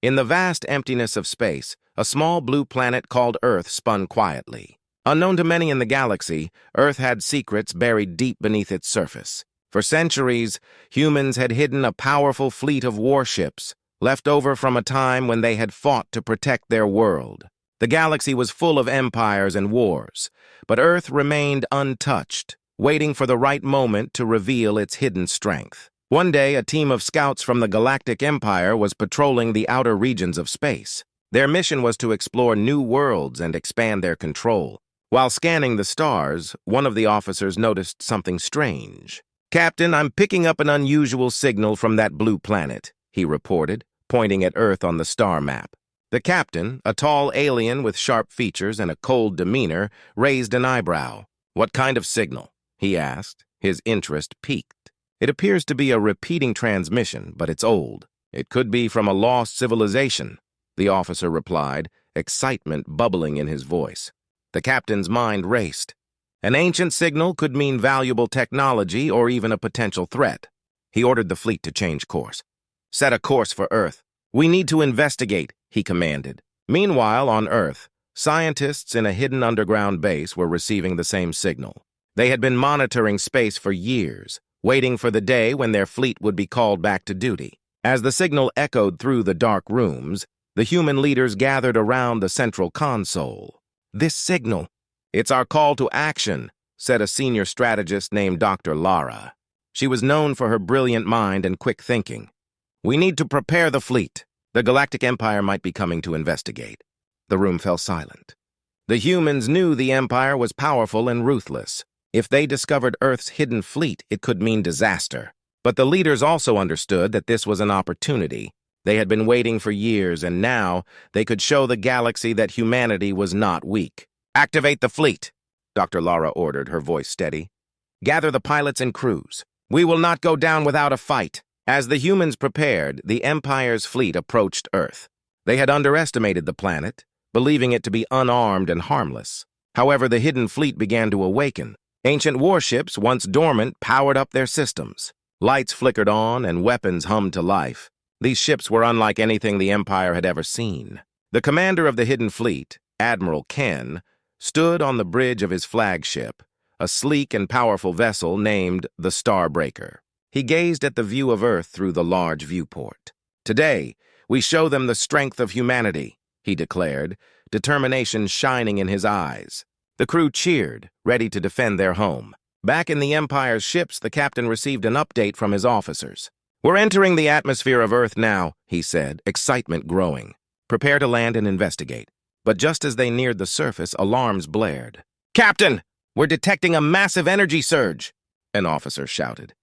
In the vast emptiness of space, a small blue planet called Earth spun quietly. Unknown to many in the galaxy, Earth had secrets buried deep beneath its surface. For centuries, humans had hidden a powerful fleet of warships, left over from a time when they had fought to protect their world. The galaxy was full of empires and wars, but Earth remained untouched, waiting for the right moment to reveal its hidden strength. One day, a team of scouts from the Galactic Empire was patrolling the outer regions of space. Their mission was to explore new worlds and expand their control. While scanning the stars, one of the officers noticed something strange. "Captain, I'm picking up an unusual signal from that blue planet," he reported, pointing at Earth on the star map. The captain, a tall alien with sharp features and a cold demeanor, raised an eyebrow. "What kind of signal?" he asked, his interest piqued. "It appears to be a repeating transmission, but it's old. It could be from a lost civilization," the officer replied, excitement bubbling in his voice. The captain's mind raced. An ancient signal could mean valuable technology or even a potential threat. He ordered the fleet to change course. "Set a course for Earth. We need to investigate," he commanded. Meanwhile, on Earth, scientists in a hidden underground base were receiving the same signal. They had been monitoring space for years, waiting for the day when their fleet would be called back to duty. As the signal echoed through the dark rooms, the human leaders gathered around the central console. "This signal, it's our call to action," said a senior strategist named Dr. Lara. She was known for her brilliant mind and quick thinking. "We need to prepare the fleet. The Galactic Empire might be coming to investigate." The room fell silent. The humans knew the Empire was powerful and ruthless. If they discovered Earth's hidden fleet, it could mean disaster. But the leaders also understood that this was an opportunity. They had been waiting for years, and now they could show the galaxy that humanity was not weak. "Activate the fleet," Dr. Lara ordered, her voice steady. "Gather the pilots and crews. We will not go down without a fight." As the humans prepared, the Empire's fleet approached Earth. They had underestimated the planet, believing it to be unarmed and harmless. However, the hidden fleet began to awaken. Ancient warships, once dormant, powered up their systems. Lights flickered on and weapons hummed to life. These ships were unlike anything the Empire had ever seen. The commander of the hidden fleet, Admiral Ken, stood on the bridge of his flagship, a sleek and powerful vessel named the Starbreaker. He gazed at the view of Earth through the large viewport. "Today, we show them the strength of humanity," he declared, determination shining in his eyes. The crew cheered, ready to defend their home. Back in the Empire's ships, the captain received an update from his officers. "We're entering the atmosphere of Earth now," he said, excitement growing. "Prepare to land and investigate." But just as they neared the surface, alarms blared. "Captain, we're detecting a massive energy surge," an officer shouted.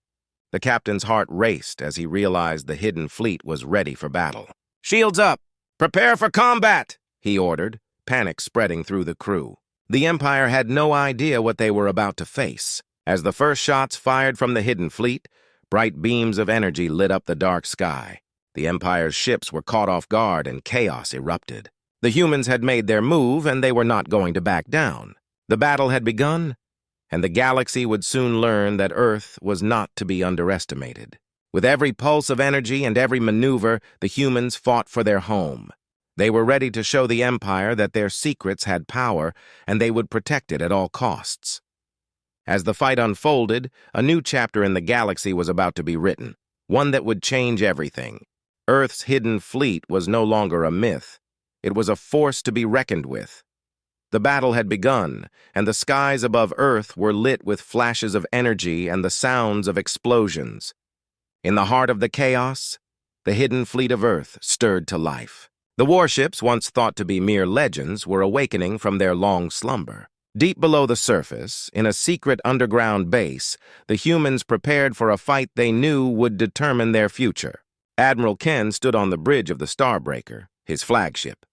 The captain's heart raced as he realized the hidden fleet was ready for battle. "Shields up! Prepare for combat!" he ordered, panic spreading through the crew. The Empire had no idea what they were about to face. As the first shots fired from the hidden fleet, bright beams of energy lit up the dark sky. The Empire's ships were caught off guard and chaos erupted. The humans had made their move and they were not going to back down. The battle had begun, and the galaxy would soon learn that Earth was not to be underestimated. With every pulse of energy and every maneuver, the humans fought for their home. They were ready to show the Empire that their secrets had power and they would protect it at all costs. As the fight unfolded, a new chapter in the galaxy was about to be written, one that would change everything. Earth's hidden fleet was no longer a myth. It was a force to be reckoned with. The battle had begun, and the skies above Earth were lit with flashes of energy and the sounds of explosions. In the heart of the chaos, the hidden fleet of Earth stirred to life. The warships, once thought to be mere legends, were awakening from their long slumber. Deep below the surface, in a secret underground base, the humans prepared for a fight they knew would determine their future. Admiral Ken stood on the bridge of the Starbreaker, his flagship.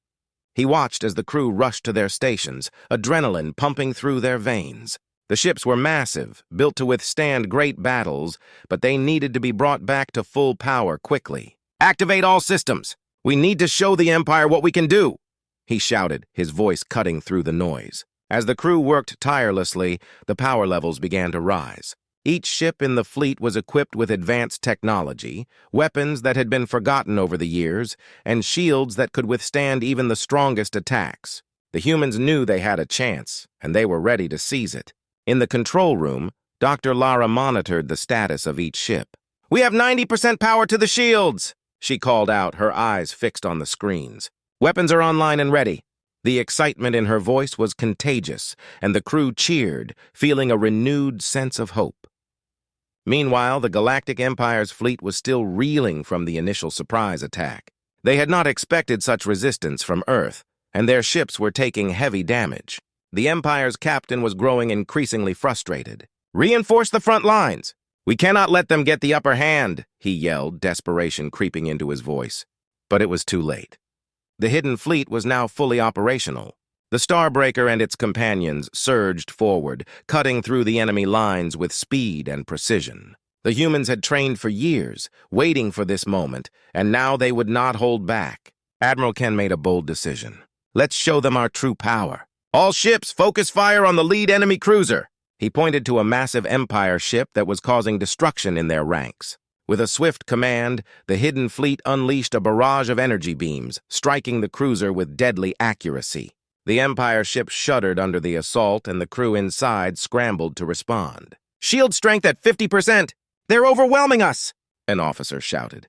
He watched as the crew rushed to their stations, adrenaline pumping through their veins. The ships were massive, built to withstand great battles, but they needed to be brought back to full power quickly. "Activate all systems! We need to show the Empire what we can do!" he shouted, his voice cutting through the noise. As the crew worked tirelessly, the power levels began to rise. Each ship in the fleet was equipped with advanced technology, weapons that had been forgotten over the years, and shields that could withstand even the strongest attacks. The humans knew they had a chance, and they were ready to seize it. In the control room, Dr. Lara monitored the status of each ship. "We have 90% power to the shields!" she called out, her eyes fixed on the screens. "Weapons are online and ready." The excitement in her voice was contagious, and the crew cheered, feeling a renewed sense of hope. Meanwhile, the Galactic Empire's fleet was still reeling from the initial surprise attack. They had not expected such resistance from Earth, and their ships were taking heavy damage. The Empire's captain was growing increasingly frustrated. "Reinforce the front lines! We cannot let them get the upper hand," he yelled, desperation creeping into his voice. But it was too late. The hidden fleet was now fully operational. The Starbreaker and its companions surged forward, cutting through the enemy lines with speed and precision. The humans had trained for years, waiting for this moment, and now they would not hold back. Admiral Ken made a bold decision. "Let's show them our true power. All ships, focus fire on the lead enemy cruiser." He pointed to a massive Empire ship that was causing destruction in their ranks. With a swift command, the hidden fleet unleashed a barrage of energy beams, striking the cruiser with deadly accuracy. The Empire ship shuddered under the assault, and the crew inside scrambled to respond. "Shield strength at 50%! They're overwhelming us!" an officer shouted.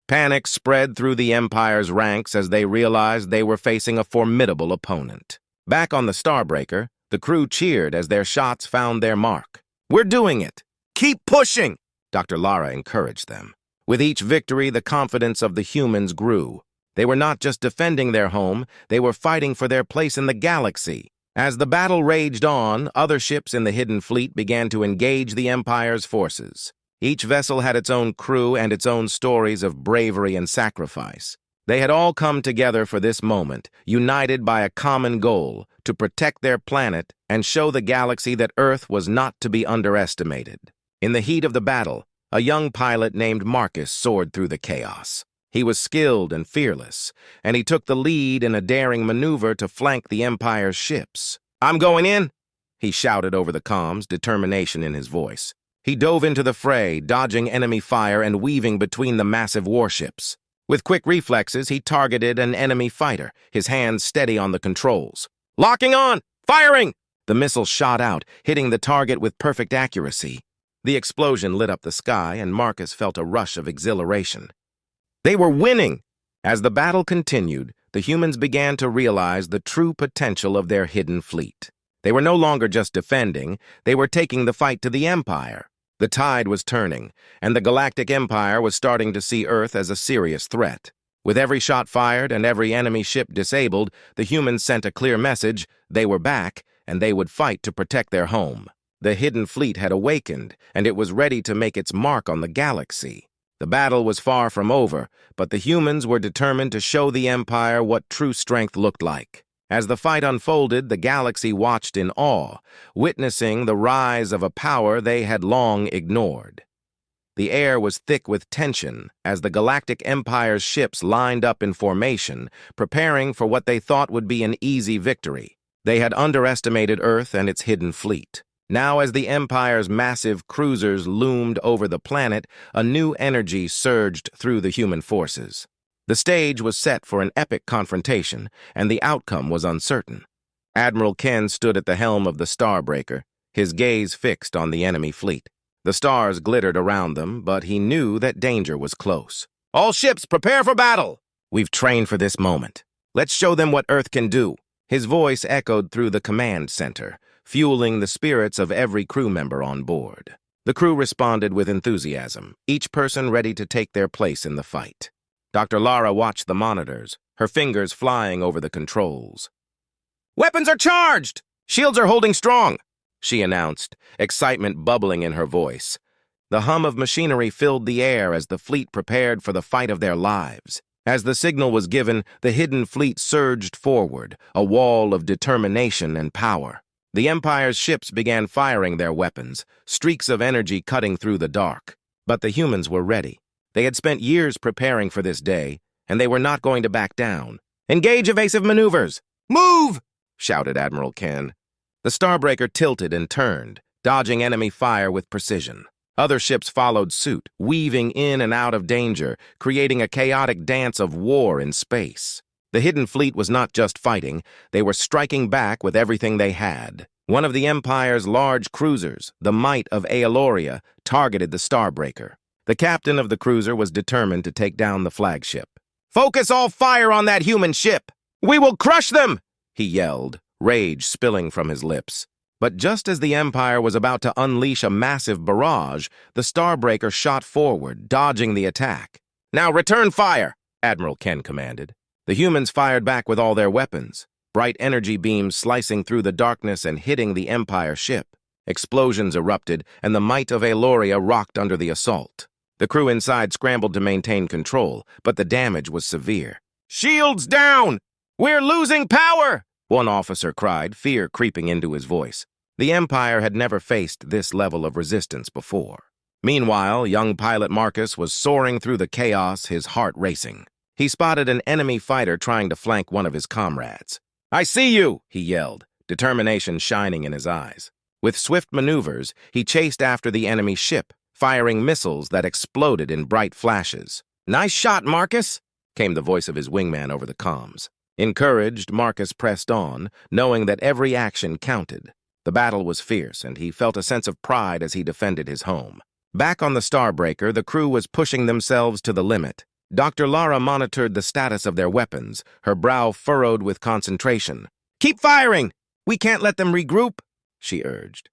Panic spread through the Empire's ranks as they realized they were facing a formidable opponent. Back on the Starbreaker, the crew cheered as their shots found their mark. "We're doing it! Keep pushing!" Dr. Lara encouraged them. With each victory, the confidence of the humans grew. They were not just defending their home, they were fighting for their place in the galaxy. As the battle raged on, other ships in the hidden fleet began to engage the Empire's forces. Each vessel had its own crew and its own stories of bravery and sacrifice. They had all come together for this moment, united by a common goal, to protect their planet and show the galaxy that Earth was not to be underestimated. In the heat of the battle, a young pilot named Marcus soared through the chaos. He was skilled and fearless, and he took the lead in a daring maneuver to flank the Empire's ships. "I'm going in!" he shouted over the comms, determination in his voice. He dove into the fray, dodging enemy fire and weaving between the massive warships. With quick reflexes, he targeted an enemy fighter, his hands steady on the controls. "Locking on! Firing!" The missile shot out, hitting the target with perfect accuracy. The explosion lit up the sky, and Marcus felt a rush of exhilaration. They were winning! As the battle continued, the humans began to realize the true potential of their hidden fleet. They were no longer just defending, they were taking the fight to the Empire. The tide was turning, and the Galactic Empire was starting to see Earth as a serious threat. With every shot fired and every enemy ship disabled, the humans sent a clear message: they were back, and they would fight to protect their home. The hidden fleet had awakened, and it was ready to make its mark on the galaxy. The battle was far from over, but the humans were determined to show the Empire what true strength looked like. As the fight unfolded, the galaxy watched in awe, witnessing the rise of a power they had long ignored. The air was thick with tension as the Galactic Empire's ships lined up in formation, preparing for what they thought would be an easy victory. They had underestimated Earth and its hidden fleet. Now, as the Empire's massive cruisers loomed over the planet, a new energy surged through the human forces. The stage was set for an epic confrontation, and the outcome was uncertain. Admiral Ken stood at the helm of the Starbreaker, his gaze fixed on the enemy fleet. The stars glittered around them, but he knew that danger was close. "All ships, prepare for battle! We've trained for this moment. Let's show them what Earth can do." His voice echoed through the command center, fueling the spirits of every crew member on board. The crew responded with enthusiasm, each person ready to take their place in the fight. Dr. Lara watched the monitors, her fingers flying over the controls. "Weapons are charged! Shields are holding strong!" she announced, excitement bubbling in her voice. The hum of machinery filled the air as the fleet prepared for the fight of their lives. As the signal was given, the hidden fleet surged forward, a wall of determination and power. The Empire's ships began firing their weapons, streaks of energy cutting through the dark. But the humans were ready. They had spent years preparing for this day, and they were not going to back down. "Engage evasive maneuvers! Move!" shouted Admiral Ken. The Starbreaker tilted and turned, dodging enemy fire with precision. Other ships followed suit, weaving in and out of danger, creating a chaotic dance of war in space. The Hidden Fleet was not just fighting, they were striking back with everything they had. One of the Empire's large cruisers, the Might of Aeloria, targeted the Starbreaker. The captain of the cruiser was determined to take down the flagship. "Focus all fire on that human ship! We will crush them!" he yelled, rage spilling from his lips. But just as the Empire was about to unleash a massive barrage, the Starbreaker shot forward, dodging the attack. "Now return fire!" Admiral Ken commanded. The humans fired back with all their weapons, bright energy beams slicing through the darkness and hitting the Empire ship. Explosions erupted, and the Might of Aeloria rocked under the assault. The crew inside scrambled to maintain control, but the damage was severe. "Shields down! We're losing power!" one officer cried, fear creeping into his voice. The Empire had never faced this level of resistance before. Meanwhile, young pilot Marcus was soaring through the chaos, his heart racing. He spotted an enemy fighter trying to flank one of his comrades. "I see you!" he yelled, determination shining in his eyes. With swift maneuvers, he chased after the enemy ship, firing missiles that exploded in bright flashes. "Nice shot, Marcus!" came the voice of his wingman over the comms. Encouraged, Marcus pressed on, knowing that every action counted. The battle was fierce, and he felt a sense of pride as he defended his home. Back on the Starbreaker, the crew was pushing themselves to the limit. Dr. Lara monitored the status of their weapons, her brow furrowed with concentration. "Keep firing! We can't let them regroup," she urged.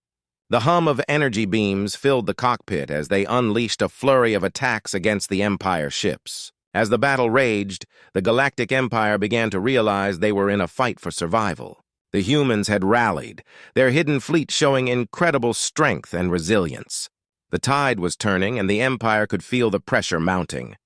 The hum of energy beams filled the cockpit as they unleashed a flurry of attacks against the Empire ships. As the battle raged, the Galactic Empire began to realize they were in a fight for survival. The humans had rallied, their hidden fleet showing incredible strength and resilience. The tide was turning, and the Empire could feel the pressure mounting.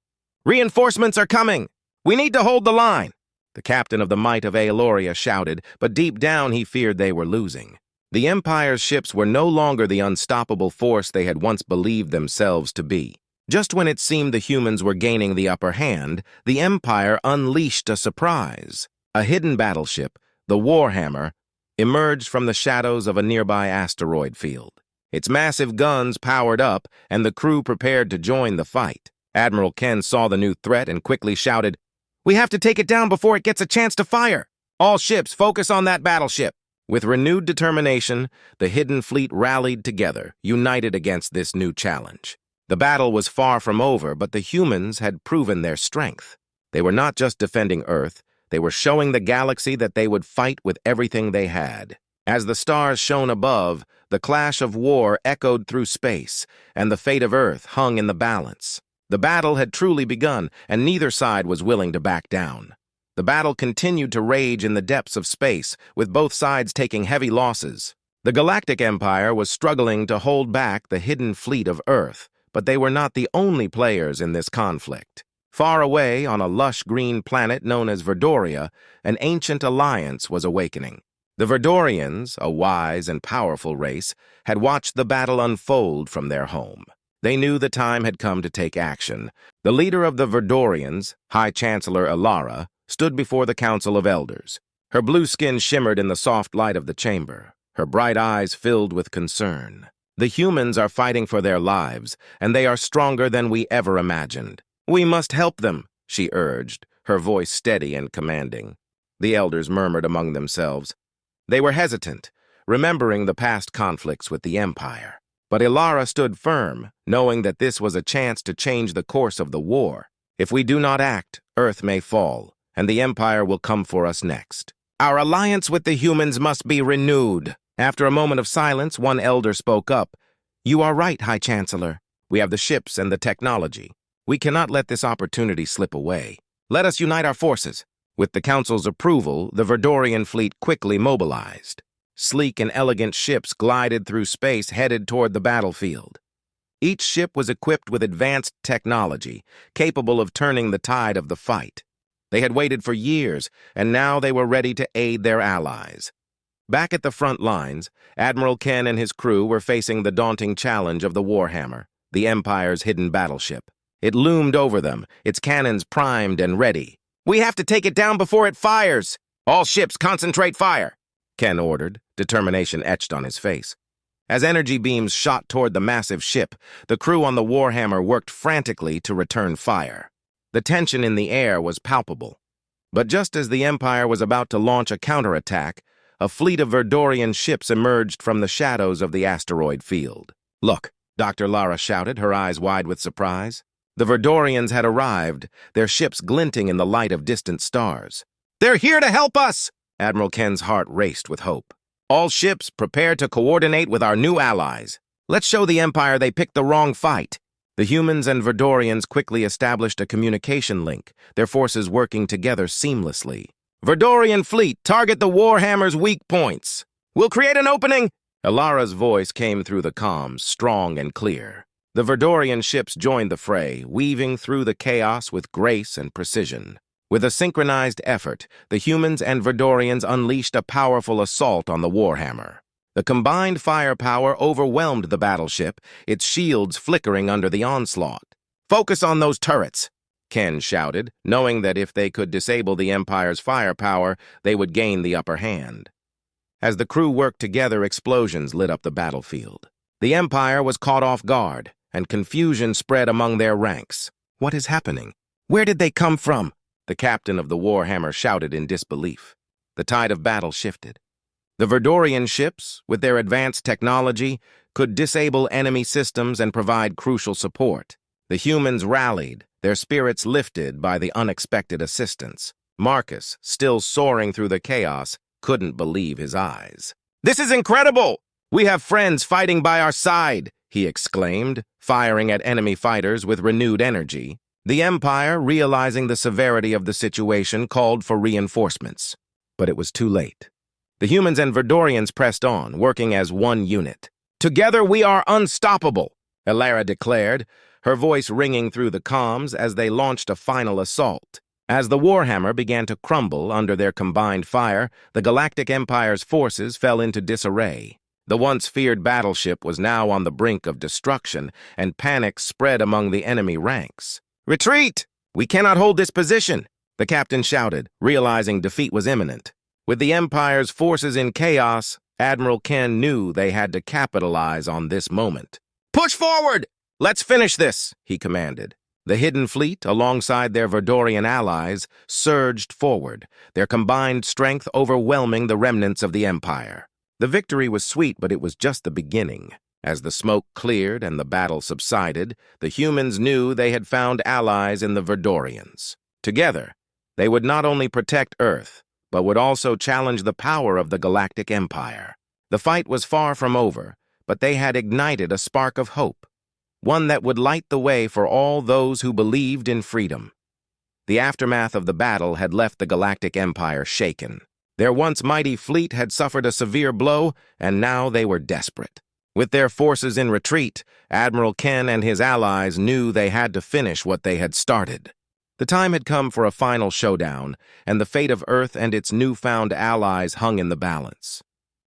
"Reinforcements are coming! We need to hold the line!" The captain of the Might of Aeloria shouted, but deep down he feared they were losing. The Empire's ships were no longer the unstoppable force they had once believed themselves to be. Just when it seemed the humans were gaining the upper hand, the Empire unleashed a surprise. A hidden battleship, the Warhammer, emerged from the shadows of a nearby asteroid field. Its massive guns powered up, and the crew prepared to join the fight. Admiral Ken saw the new threat and quickly shouted, "We have to take it down before it gets a chance to fire! All ships, focus on that battleship!" With renewed determination, the hidden fleet rallied together, united against this new challenge. The battle was far from over, but the humans had proven their strength. They were not just defending Earth, they were showing the galaxy that they would fight with everything they had. As the stars shone above, the clash of war echoed through space, and the fate of Earth hung in the balance. The battle had truly begun, and neither side was willing to back down. The battle continued to rage in the depths of space, with both sides taking heavy losses. The Galactic Empire was struggling to hold back the hidden fleet of Earth, but they were not the only players in this conflict. Far away, on a lush green planet known as Verdoria, an ancient alliance was awakening. The Verdorians, a wise and powerful race, had watched the battle unfold from their home. They knew the time had come to take action. The leader of the Verdorians, High Chancellor Alara, stood before the Council of Elders. Her blue skin shimmered in the soft light of the chamber, her bright eyes filled with concern. "The humans are fighting for their lives, and they are stronger than we ever imagined. We must help them," she urged, her voice steady and commanding. The elders murmured among themselves. They were hesitant, remembering the past conflicts with the Empire. But Ilara stood firm, knowing that this was a chance to change the course of the war. "If we do not act, Earth may fall, and the Empire will come for us next. Our alliance with the humans must be renewed." After a moment of silence, one elder spoke up. "You are right, High Chancellor. We have the ships and the technology. We cannot let this opportunity slip away. Let us unite our forces." With the Council's approval, the Verdorian fleet quickly mobilized. Sleek and elegant ships glided through space headed toward the battlefield. Each ship was equipped with advanced technology, capable of turning the tide of the fight. They had waited for years, and now they were ready to aid their allies. Back at the front lines, Admiral Ken and his crew were facing the daunting challenge of the Warhammer, the Empire's hidden battleship. It loomed over them, its cannons primed and ready. "We have to take it down before it fires! All ships concentrate fire!" Ken ordered, determination etched on his face. As energy beams shot toward the massive ship, the crew on the Warhammer worked frantically to return fire. The tension in the air was palpable. But just as the Empire was about to launch a counterattack, a fleet of Verdorian ships emerged from the shadows of the asteroid field. "Look," Dr. Lara shouted, her eyes wide with surprise. The Verdorians had arrived, their ships glinting in the light of distant stars. "They're here to help us!" Admiral Ken's heart raced with hope. "All ships, prepare to coordinate with our new allies. Let's show the Empire they picked the wrong fight." The humans and Verdorians quickly established a communication link, their forces working together seamlessly. "Verdorian fleet, target the Warhammer's weak points. We'll create an opening." Alara's voice came through the comms, strong and clear. The Verdorian ships joined the fray, weaving through the chaos with grace and precision. With a synchronized effort, the humans and Verdorians unleashed a powerful assault on the Warhammer. The combined firepower overwhelmed the battleship, its shields flickering under the onslaught. "Focus on those turrets," Ken shouted, knowing that if they could disable the Empire's firepower, they would gain the upper hand. As the crew worked together, explosions lit up the battlefield. The Empire was caught off guard, and confusion spread among their ranks. "What is happening? Where did they come from?" The captain of the Warhammer shouted in disbelief. The tide of battle shifted. The Verdorian ships, with their advanced technology, could disable enemy systems and provide crucial support. The humans rallied, their spirits lifted by the unexpected assistance. Marcus, still soaring through the chaos, couldn't believe his eyes. "This is incredible! We have friends fighting by our side," he exclaimed, firing at enemy fighters with renewed energy. The Empire, realizing the severity of the situation, called for reinforcements. But it was too late. The humans and Verdorians pressed on, working as one unit. "Together we are unstoppable," Alara declared, her voice ringing through the comms as they launched a final assault. As the Warhammer began to crumble under their combined fire, the Galactic Empire's forces fell into disarray. The once feared battleship was now on the brink of destruction, and panic spread among the enemy ranks. "Retreat! We cannot hold this position," the captain shouted, realizing defeat was imminent. With the Empire's forces in chaos, Admiral Ken knew they had to capitalize on this moment. "Push forward! Let's finish this," he commanded. The hidden fleet, alongside their Verdorian allies, surged forward, their combined strength overwhelming the remnants of the Empire. The victory was sweet, but it was just the beginning. As the smoke cleared and the battle subsided, the humans knew they had found allies in the Verdorians. Together, they would not only protect Earth, but would also challenge the power of the Galactic Empire. The fight was far from over, but they had ignited a spark of hope, one that would light the way for all those who believed in freedom. The aftermath of the battle had left the Galactic Empire shaken. Their once mighty fleet had suffered a severe blow, and now they were desperate. With their forces in retreat, Admiral Ken and his allies knew they had to finish what they had started. The time had come for a final showdown, and the fate of Earth and its newfound allies hung in the balance.